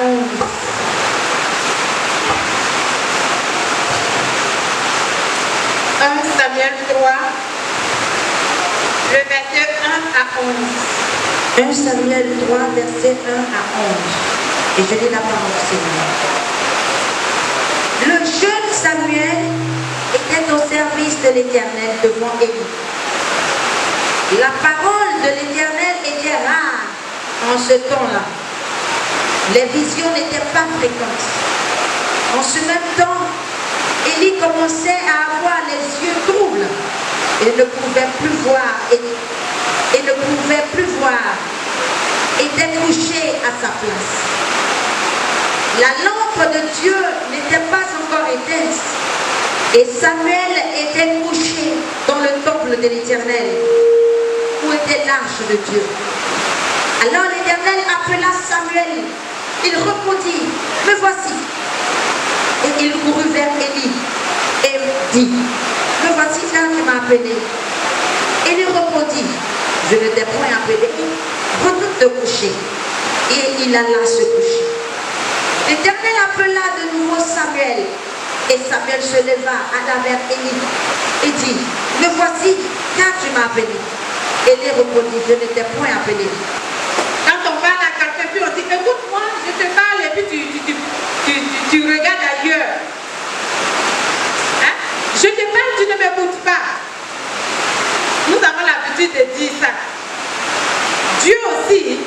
11. Samuel 3, le verset 1 à 11. 1 Samuel 3, verset 1 à 11. Et je lis la parole du Seigneur. Le jeune Samuel était au service de l'Éternel devant Élie. La parole de l'Éternel était rare en ce temps-là. Les visions n'étaient pas fréquentes. En ce même temps, Élie commençait à avoir les yeux troubles et ne pouvait plus voir était couché à sa place. La lampe de Dieu n'était pas encore éteinte et Samuel était couché dans le temple de l'Éternel où était l'arche de Dieu. Alors l'Éternel appela Samuel. Il répondit, me voici. Et il courut vers Élie et dit, me voici là, tu m'as appelé. Élie répondit, je ne t'ai point appelé, retourne te coucher. Et il alla se coucher. L'Éternel appela de nouveau Samuel. Et Samuel se leva, alla vers Élie et dit, me voici, car tu m'as appelé. Élie répondit, je ne t'ai point appelé. Quand on parle à quelqu'un, puis on dit, écoute-moi, je te parle, et puis tu regardes ailleurs. Hein? Je te parle, tu ne m'écoutes pas. Nous avons l'habitude de dire ça. Dieu aussi,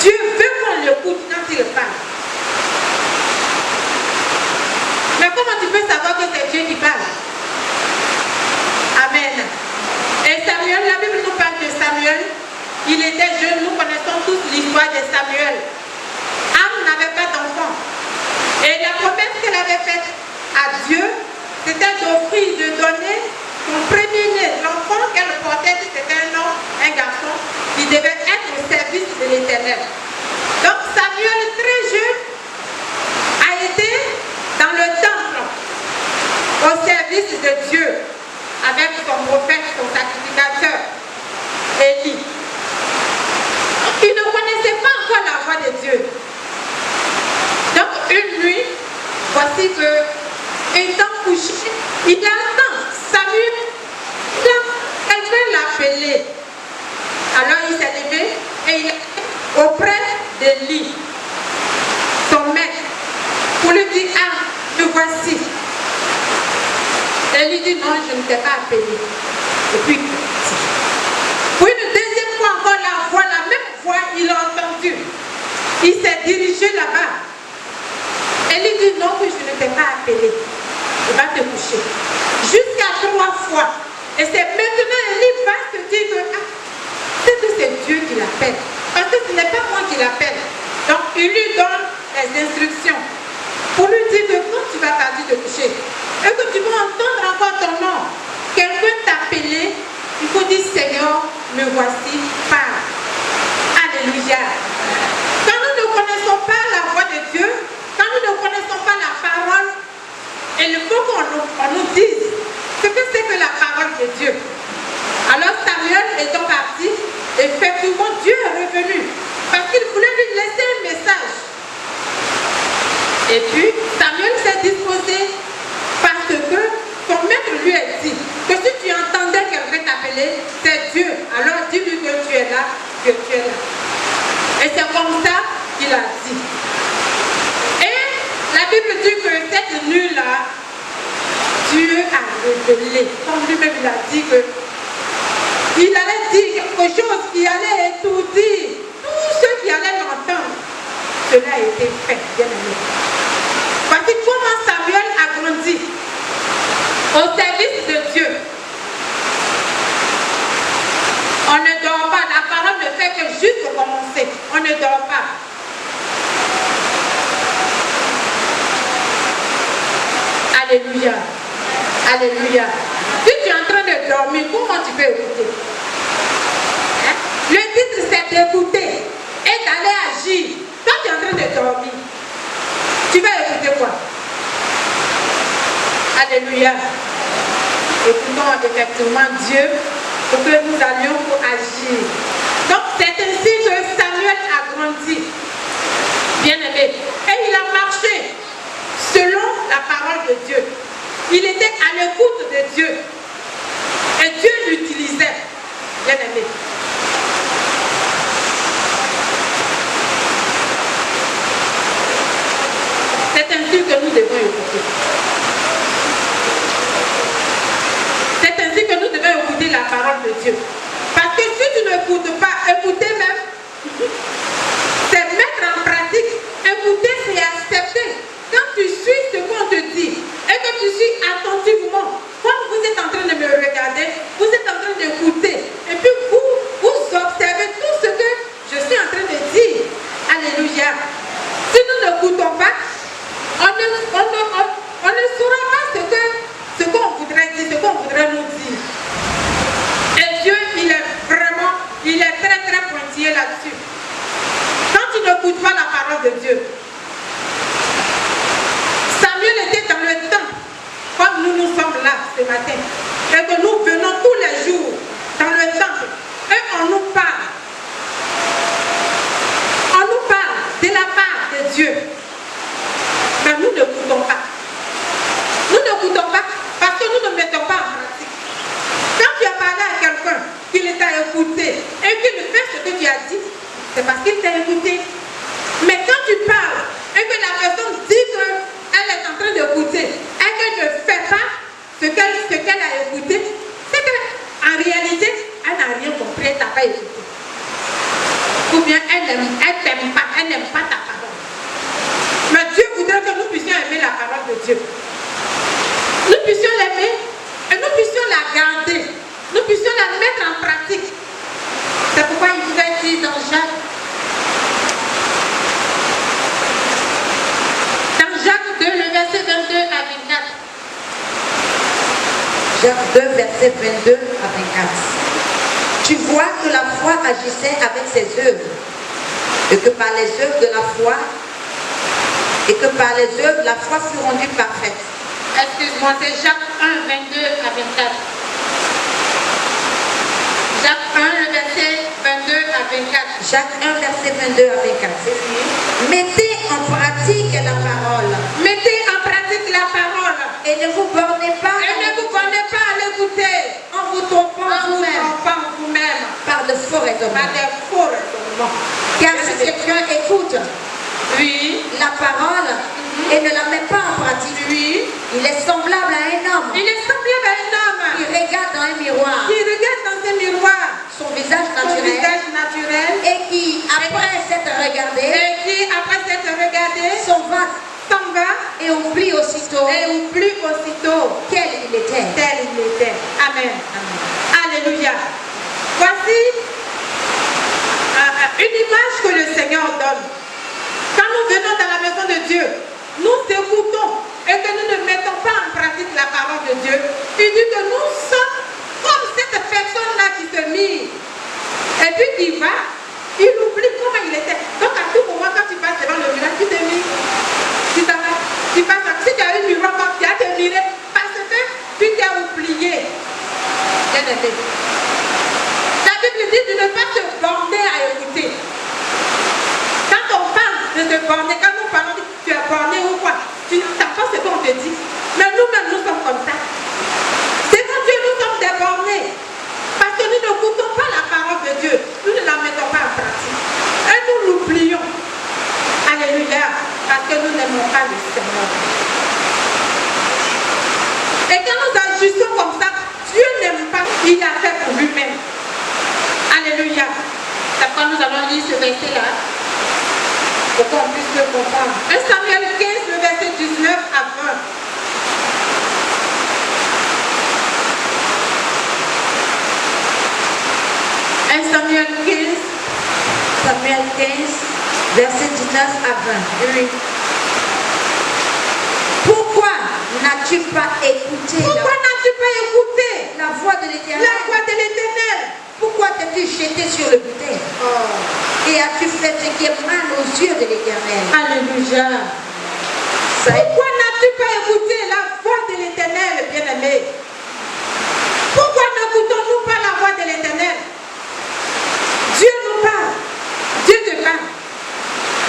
Dieu veut qu'on l'écoute quand il parle. Mais comment tu peux savoir que c'est Dieu qui parle? Amen. Et Samuel, la Bible nous parle de Samuel. Il était jeune, nous connaissons tous l'histoire de Samuel. Anne n'avait pas d'enfant. Et la promesse qu'elle avait faite à Dieu, c'était d'offrir, de donner son premier-né, l'enfant qu'elle portait, c'était un homme, un garçon, qui devait être au service de l'Éternel. Donc Samuel, très jeune, a été dans le temple, au service de Dieu, avec son prophète, son sacrificateur, Élie. Il ne connaissait pas encore la voix de Dieu. Donc une nuit, voici que, étant couché, il attend Samuel, quelqu'un l'appelait. Alors il s'est levé et il est auprès d'Élie, son maître, pour lui dire, ah, me voici. Élie dit, non, je ne t'ai pas appelé. Et puis, pour une deuxième fois encore, la même voix, il a entendu. Il s'est dirigé là-bas. Élie dit, non, que je ne t'ai pas appelé. Il va te coucher. Jusqu'à 3 fois. Et c'est maintenant Élie va se dire que, ah, c'est que c'est Dieu qui l'appelle. Parce que ce n'est pas moi qui l'appelle. Donc, il lui donne les instructions. Pour lui dire que quand tu vas partir te coucher, et que tu vas entendre encore ton nom, quelqu'un t'appeler, il faut dire, Seigneur, me voici, parle. Alléluia. Quand nous ne connaissons pas la voix de Dieu, quand nous ne connaissons pas la parole, il faut qu'on nous dise ce que c'est que la parole de Dieu. Alors Samuel étant parti, effectivement Dieu est revenu parce qu'il voulait lui laisser un message. Et puis Samuel s'est disposé parce que son maître lui a dit que si tu entendais quelqu'un t'appeler, c'est Dieu. Alors dis-lui que tu es là, que tu es là. Et c'est comme ça qu'il a dit. Et la Bible dit que cette nuit-là, Dieu a révélé, comme lui-même il a dit que il allait dire quelque chose qui allait étourdir tous ceux qui allaient l'entendre. Cela a été fait, bien aimé. Voici comment Samuel a grandi au service de Dieu. On ne dort pas, la parole ne fait que juste commencer. On ne dort pas. Alléluia. Alléluia. Si tu es en train de dormir, comment tu peux écouter? Hein? Le titre c'est d'écouter et d'aller agir. Quand tu es en train de dormir, tu vas écouter quoi? Alléluia. Écoutons effectivement Dieu pour que nous allions pour agir. Donc c'est ainsi que Samuel a grandi. Bien aimé. Et qu'on voudrait nous dire. Et Dieu, il est très très pointillé là-dessus. Quand tu n'écoutes pas la parole de Dieu, Samuel était dans le temps, comme nous sommes là ce matin, et que nous venons tous les jours dans le temple, et on nous parle. On nous parle de la part de Dieu. Mais nous n'écoutons pas. Nous n'écoutons pas parce que nous ne mettons pas en pratique. Quand tu as parlé à quelqu'un, qu'il t'a écouté et qu'il fait ce que tu as dit, c'est parce qu'il t'a écouté. Mais quand tu parles et que la personne dit qu'elle est en train d'écouter et qu'elle ne fait pas ce qu'elle a écouté, c'est qu'en réalité, elle n'a rien compris, elle ne t'a pas écouté. Ou bien elle n'aime pas ta parole. Mais Dieu voudrait que nous puissions aimer la parole de Dieu. Nous puissions l'aimer et nous puissions la garder. Nous puissions la mettre en pratique. C'est pourquoi il pouvait dire dans Jacques 2, le verset 22 à 24. Jacques 2, verset 22 à 24. Tu vois que la foi agissait avec ses œuvres, et que par les œuvres de la foi, la foi fut rendue parfaite. Excuse-moi, c'est Jacques 1, 22 à 24. Jacques 1, le verset 22 à 24. Jacques 1, verset 22 à 24. Mettez en pratique la parole. Mettez en pratique la parole. Et ne vous bornez pas. À l'écouter. En vous trompant vous-même. Par de faux raisonnements. Car si quelqu'un écoute la parole et ne la met pas en pratique, il est semblable à un homme. Qui regarde dans un miroir. Son visage naturel. Et qui, après s'être regardé, s'en va et oublie aussitôt quel il était. Amen. Alléluia. Voici une image que le Seigneur donne. Quand nous venons dans la maison de Dieu, nous écoutons et que nous ne mettons pas en pratique la parole de Dieu. Il dit que nous sommes comme cette personne-là qui se mire. Et puis il va, il oublie comment il était. Donc à tout moment, quand tu passes devant le miroir, tu te mires. Tu t'en vas, tu passes. Si tu as un miroir, tu as te mirer parce que tu t'es oublié. Bien-aimé. La Bible dit de ne pas se borner à écouter. Quand on parle de se borner, quand nous parlons de tu es borné ou quoi, tu n'entends pas ce qu'on te dit. Mais nous-mêmes, nous sommes comme ça. C'est quand Dieu nous sommes débornés. Parce que nous n'écoutons pas la parole de Dieu. Nous ne la mettons pas en pratique. Et nous l'oublions. Alléluia. Parce que nous n'aimons pas le Seigneur. Et quand nous agissons comme ça, Dieu n'aime pas ce qu'il a fait pour lui-même. Alléluia. C'est pourquoi nous allons lire ce verset-là. Pour qu'on puisse le comprendre. 1 Samuel 15, le verset 19 à 20. Samuel 15, verset 19 à 20. oui. Pourquoi n'as-tu pas écouté la voix de l'Éternel? La voix de l'Éternel. Pourquoi t'es-tu jeté sur le butin? Et as-tu fait ce qui est mal aux yeux de l'Éternel? Alléluia. Pourquoi n'as-tu pas écouté la voix de l'Éternel, bien-aimé? Pourquoi n'écoutons-nous pas la voix de l'Éternel? Dieu nous parle. Dieu te parle.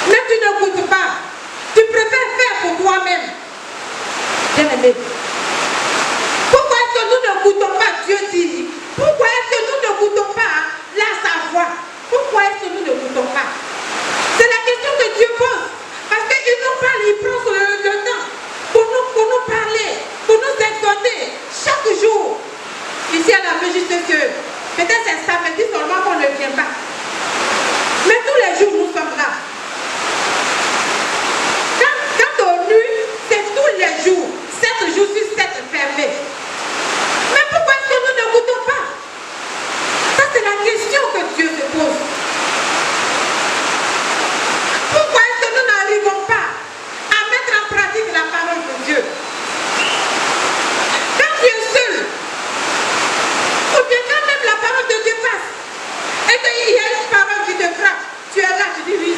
Mais tu n'écoutes pas. Tu préfères faire pour toi-même. Bien-aimé. Pourquoi est-ce que nous n'écoutons pas Dieu dire? Pourquoi est-ce que nous n'écoutons pas sa voix? Pourquoi est-ce que nous n'écoutons pas? C'est la question que Dieu pose. Parce qu'il nous parle, il prend le temps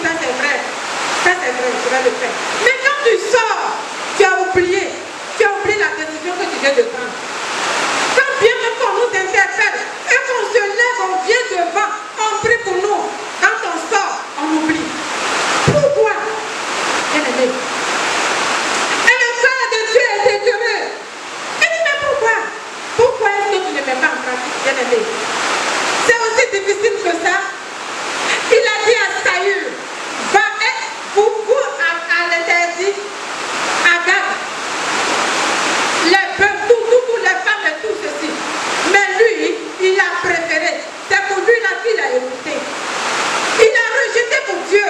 ça c'est vrai. Ça c'est vrai, je vais le faire. Mais quand tu sors, tu as oublié la décision que tu viens de prendre. Quand bien même qu'on nous interpelle et qu'on se lève, on vient devant, on prie pour nous. Quand on sort, on oublie. Pourquoi? Bien-aimé. Et le frère de Dieu est écœuré. Il dit, mais pourquoi? Pourquoi est-ce que tu ne mets pas en pratique, bien-aimé? C'est aussi difficile que ça. Il a dit à Saül, va et vous à l'interdit, à Gad. Les bœufs, toutes les femmes et tout ceci. Mais lui, il a préféré. C'est pour lui là qu'il a écouté. Il a rejeté pour Dieu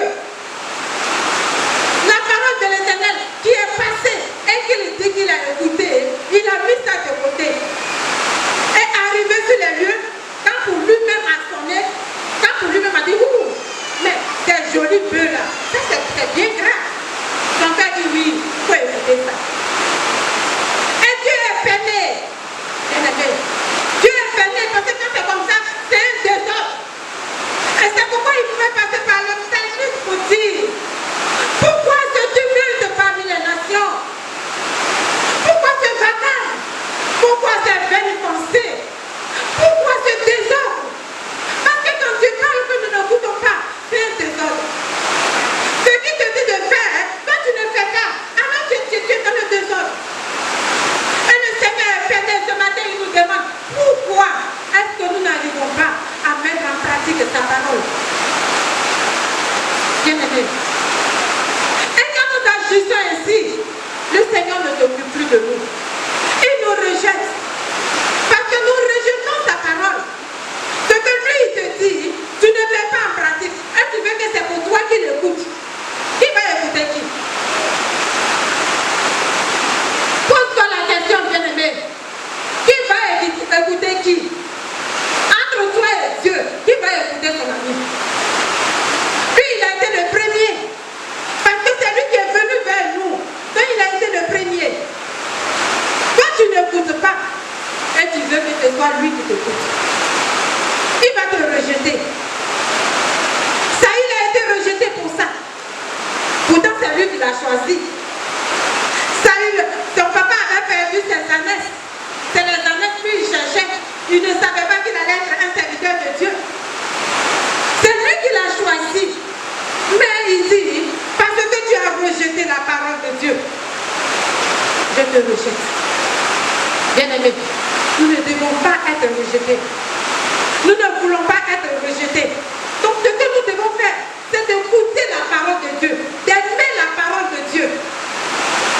la parole de l'Éternel qui est passée et qu'il dit qu'il a écouté. Il a mis ça de côté. Et arrivé sur les lieux, quand pour lui-même a sonné, quand pour lui-même a dit, ouh, mais ces jolis bœufs là, ça c'est bien grave. Son père dit oui, il faut écouter ça. Et Dieu est peiné. Dieu est peiné parce que quand c'est comme ça, c'est un désordre. Et c'est pourquoi il pouvait passer par le psalmiste pour dire, pourquoi ce tumulte parmi les nations? Pourquoi ce vacarme? Pourquoi ces vaines pensées? Pourquoi ce désordre? Parce que quand tu parles que nous n'écoutons pas, c'est un désordre. Ce qui te dit de faire, quand tu ne fais pas, alors tu es dans le désordre. Et le Seigneur est peiné. Ce matin, il nous demande pourquoi est-ce que nous n'arrivons pas à mettre en pratique sa parole. Bien-aimé. Et quand nous agissons ainsi, le Seigneur ne s'occupe plus de nous. Il nous rejette. Parce que nous rejetons sa parole. Ce que lui, il te dit, tu ne mets pas en pratique. Et tu veux que c'est pour toi qu'il écoute. Qui va écouter qui? Pose-toi la question, bien-aimé. Qui va écouter qui? Entre toi et Dieu, qui va écouter son ami? Lui, il a été le premier. Parce que c'est lui qui est venu vers nous. Donc, il a été le premier. Toi, tu n'écoutes pas. Et tu veux que ce soit lui qui t'écoute. Il va te rejeter. Saül a été rejeté pour ça. Pourtant, c'est lui qui l'a choisi. Saül, son papa avait perdu ses ânesses. C'est les ânesses qu'il cherchait. Il ne savait pas qu'il allait être un serviteur de Dieu. C'est lui qui l'a choisi. Mais il dit, parce que tu as rejeté la parole de Dieu, je te rejette. Bien-aimés, nous ne devons pas être rejetés. Nous ne voulons pas être rejetés. Donc ce que nous devons faire, c'est d'écouter la parole de Dieu, d'aimer la parole de Dieu.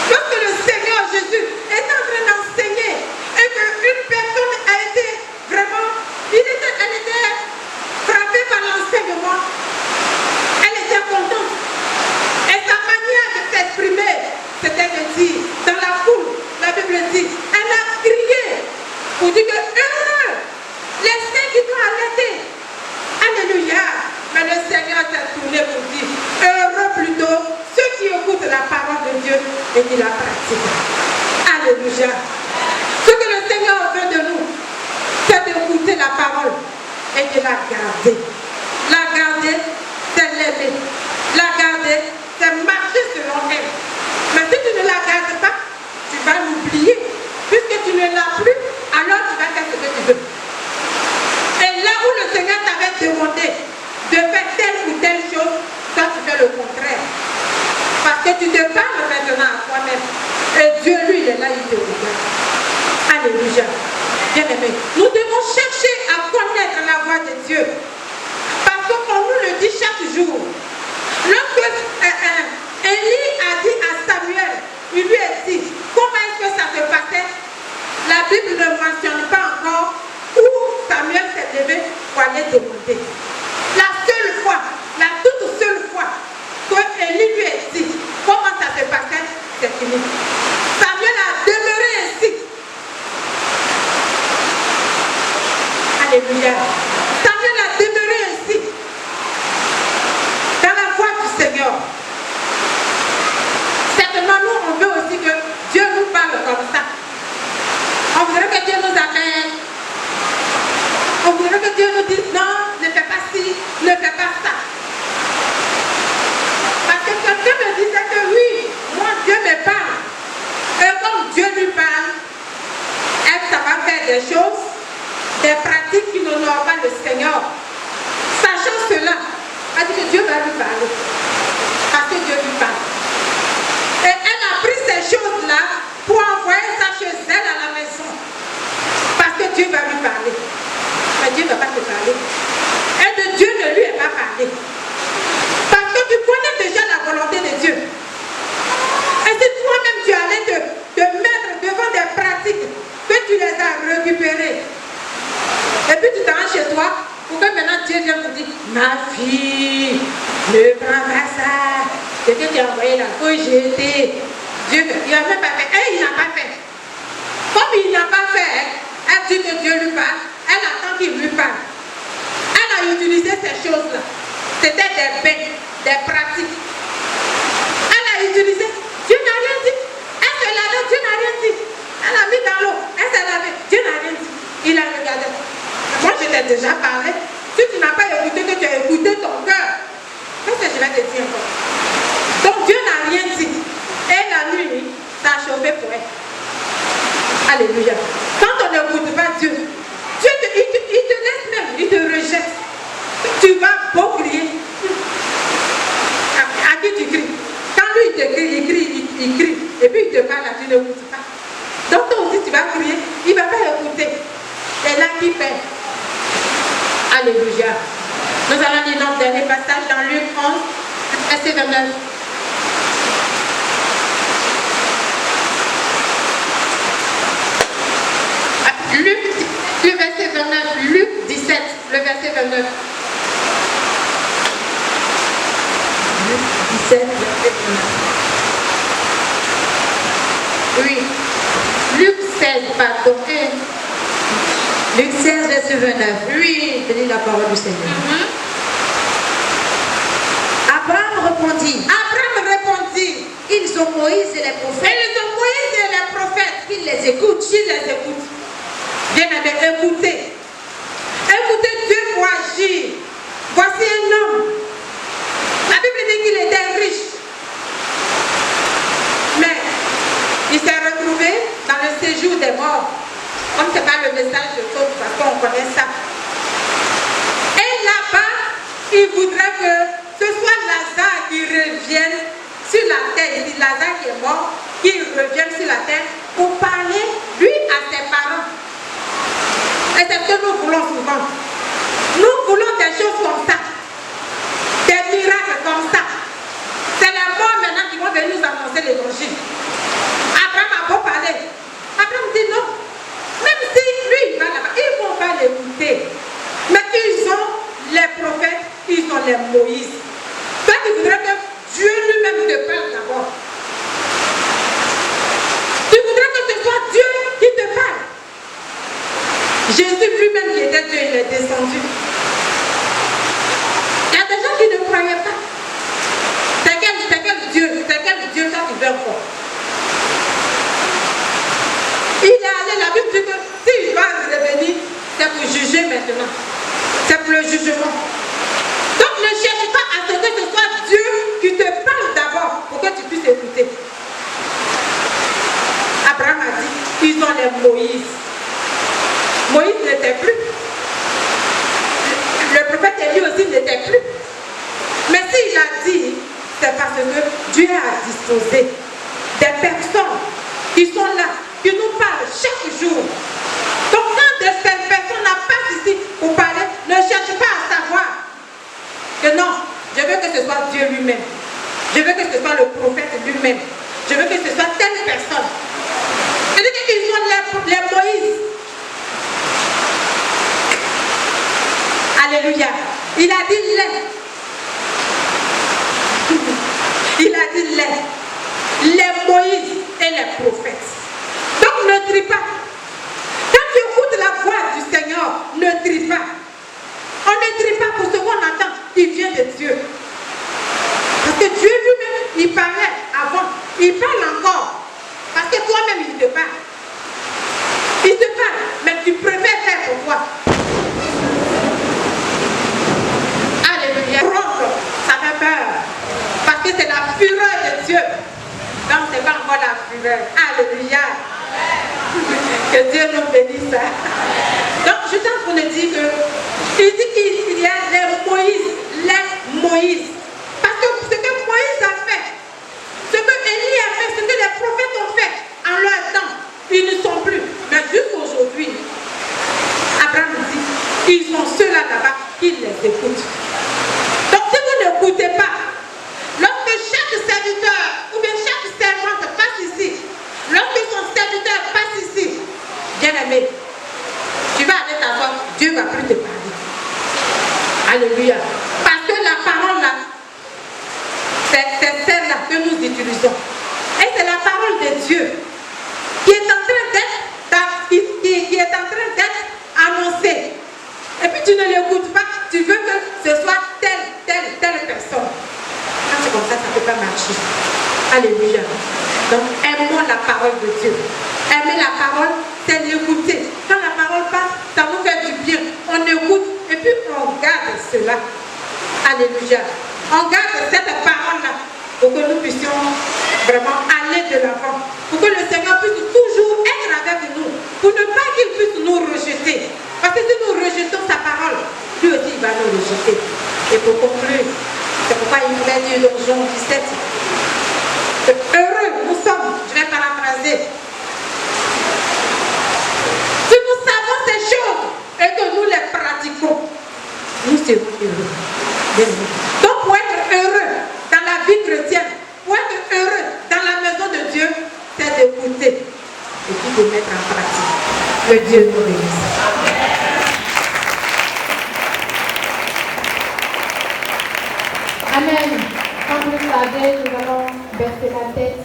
Lorsque le Seigneur Jésus est en train d'enseigner et qu'une personne a été vraiment, elle était frappée par l'enseignement, elle était contente. Et sa manière de s'exprimer, c'était de dire, dans la foule, la Bible dit, elle a crié pour dire que heureux les saints qui doivent allaiter. Alléluia. Mais le Seigneur s'est tourné pour dire, heureux plutôt ceux qui écoutent la parole de Dieu et qui la pratiquent. Alléluia. Ce que le Seigneur veut de nous, c'est d'écouter la parole et de la garder. La garder, c'est l'aimer. La garder, c'est marcher selon elle. Mais si tu ne la gardes pas, tu vas l'oublier. Puisque tu ne l'as plus, alors tu vas faire ce que tu veux. Et là où le Seigneur t'avait demandé de faire telle ou telle chose, toi tu fais le contraire. Parce que tu te parles maintenant à toi-même. Et Dieu, lui, il est là, il te regarde. Alléluia. Bien-aimé, nous devons chercher à connaître la voix de Dieu. Parce qu'on nous le dit chaque jour. Lorsque Élie a dit à Samuel, il lui a dit, comment est-ce que ça se passait? La Bible ne mentionne pas encore où Samuel s'est levé pour aller demander. La seule fois, la toute seule fois que Élie lui a dit comment ça se passait, c'est fini. Samuel a demeuré ainsi. Alléluia. Samuel a demeuré ainsi. Dans la voix du Seigneur. Certainement, nous, on veut aussi que Dieu nous parle comme ça. On voudrait que Dieu nous appelle. On voudrait que Dieu nous dise non, ne fais pas ci, ne fais pas ça. des choses, des pratiques qui n'honorent pas le Seigneur. Sachant cela, elle dit que Dieu va lui parler. Parce que Dieu lui parle. Et elle a pris ces choses-là pour envoyer ça chez elle à la maison. Parce que Dieu va lui parler. Mais Dieu ne va pas te parler. Et de Dieu ne lui est pas parlé. Parce que tu connais déjà la volonté de Dieu. Et si toi-même tu allais te mettre devant des pratiques que tu les as récupérées, et puis tu t'arranges chez toi, pour que maintenant Dieu vienne te dire, ma fille, ne prends pas ça. C'est que tu as envoyé là, faut jeter. Dieu, il n'a même pas fait. Et il n'a pas fait. Comme il n'a pas fait, elle dit que Dieu lui parle. Elle attend qu'il lui parle. Elle a utilisé ces choses-là. C'était des bêtes, des pratiques. Elle a utilisé. Dieu n'a rien dit. Elle s'est lavée, Dieu n'a rien dit. Elle a mis dans l'eau. Elle s'est lavée, Dieu n'a rien dit. Il a regardé. Moi, je t'ai déjà parlé. Si tu n'as pas écouté, que tu as écouté ton cœur, qu'est-ce que je vais te dire encore? Donc Dieu n'a rien dit. Et la nuit, ça a chauffé pour elle. Alléluia. Quand on n'écoute pas Dieu, Dieu il te laisse même, il te rejette. Tu vas beau crier. À qui tu cries? Quand lui il te crie, il crie. Et puis il te parle, tu n'écoutes pas. Donc toi aussi tu vas crier, il ne va pas écouter. C'est là qui paie. Alléluia. Nous allons lire notre dernier passage dans Luc 11, verset 29. Luc, le verset 29, Luc 17, le verset 29. Luc 17, verset 29. Oui. Luc 16, pardon. Luc 16, verset 29. Oui. Je lis la parole du Seigneur. Abraham répondit. Abraham répondit. Ils ont Moïse et les prophètes. Et ils ont Moïse et les prophètes. Qu'ils les écoutent. Qu'ils les écoutent. Bien-aimés, écoutez. Écoutez Dieu pour agir. Voici un homme. La Bible dit qu'il était riche. Mais il s'est retrouvé dans le séjour des morts. Comme ce n'est pas le message de Saul, parce qu'on connaît ça. Et là-bas, il voudrait que ce soit Lazare qui revienne sur la terre. Il dit Lazare qui est mort, qu'il revienne sur la terre pour parler, lui, à ses parents. Et c'est ce que nous voulons souvent. Nous voulons des choses comme ça. Des miracles comme ça. C'est les morts maintenant qui vont venir nous annoncer l'évangile. Abraham a beau parler. Abraham dit non. Même si lui, il va là-bas, ils ne vont pas l'écouter. Mais ils ont les prophètes, ils ont les Moïse. Toi, tu voudrais que Dieu lui-même te parle d'abord. Tu voudrais que ce soit Dieu qui te parle. Jésus lui-même qui était Dieu, il est descendu. Il y a des gens qui ne croyaient pas. C'est quel Dieu ça tu veux encore? Il est allé, la Bible dit que s'il va revenir, c'est pour juger maintenant. C'est pour le jugement. Donc ne cherche pas à ce que ce soit Dieu qui te parle d'abord pour que tu puisses écouter. Abraham a dit, ils ont les Moïse. Moïse n'était plus. Le prophète Élie aussi n'était plus. Mais s'il a dit, c'est parce que Dieu a disposé des personnes qui sont là, qui nous parlent chaque jour. Donc quand cette personne passe ici pour parler, ne cherche pas à savoir que non, je veux que ce soit Dieu lui-même. Je veux que ce soit le prophète lui-même. Je veux que ce soit telle personne. C'est-à-dire qu'ils sont les Moïse. Alléluia. Il a dit les. Il a dit les Moïse et les prophètes. Donc ne trie pas. Quand tu écoutes la voix du Seigneur, ne trie pas. On ne trie pas pour ce qu'on attend. Il vient de Dieu. Parce que Dieu lui-même, il parlait avant. Il parle encore. Parce que toi-même, il te parle. Il te parle. Mais tu préfères faire pour toi. Alléluia. Ça fait peur. Parce que c'est la fureur de Dieu. Donc c'est pas encore la fureur. Alléluia. Que Dieu nous bénisse. Donc, je suis en train de dire que il dit qu'il y a les Moïse. Parce que ce que Moïse a fait, ce que Élie a fait, ce que les prophètes ont fait en leur temps, ils ne sont plus. Mais jusqu'aujourd'hui, Abraham dit, ils sont ceux-là là-bas qui les écoutent. Donc, si vous n'écoutez pas, lorsque chaque serviteur ou bien chaque servante passe ici, lorsque son serviteur passe ici, bien aimé, tu vas aller t'asseoir, Dieu va plus te parler. Alléluia. Parce que la parole là, c'est celle-là que nous utilisons. Et c'est la parole de Dieu qui est en train d'être annoncée. Et puis tu ne l'écoutes pas, tu veux que ce soit telle personne. Quand c'est comme ça ne peut pas marcher. Alléluia. Donc aimons la parole de Dieu. Aimer la parole, c'est l'écouter. Quand la parole passe, ça nous fait du bien. On écoute et puis on garde cela. Alléluia. On garde cette parole-là pour que nous puissions vraiment aller de l'avant. Pour que le Seigneur puisse toujours être avec nous. Pour ne pas qu'il puisse nous rejeter. Parce que si nous rejetons sa parole, lui aussi il va nous rejeter. Et pour conclure, c'est pourquoi il voulait dire dans Jean 17, heureux nous sommes, je vais paraphraser. Si nous savons ces choses et que nous les pratiquons, nous serons heureux. Donc pour être heureux dans la vie chrétienne, pour être heureux dans la maison de Dieu, c'est d'écouter et puis de mettre en pratique. Que Dieu nous bénisse. Amen. Comme vous le savez, nous allons baisser la tête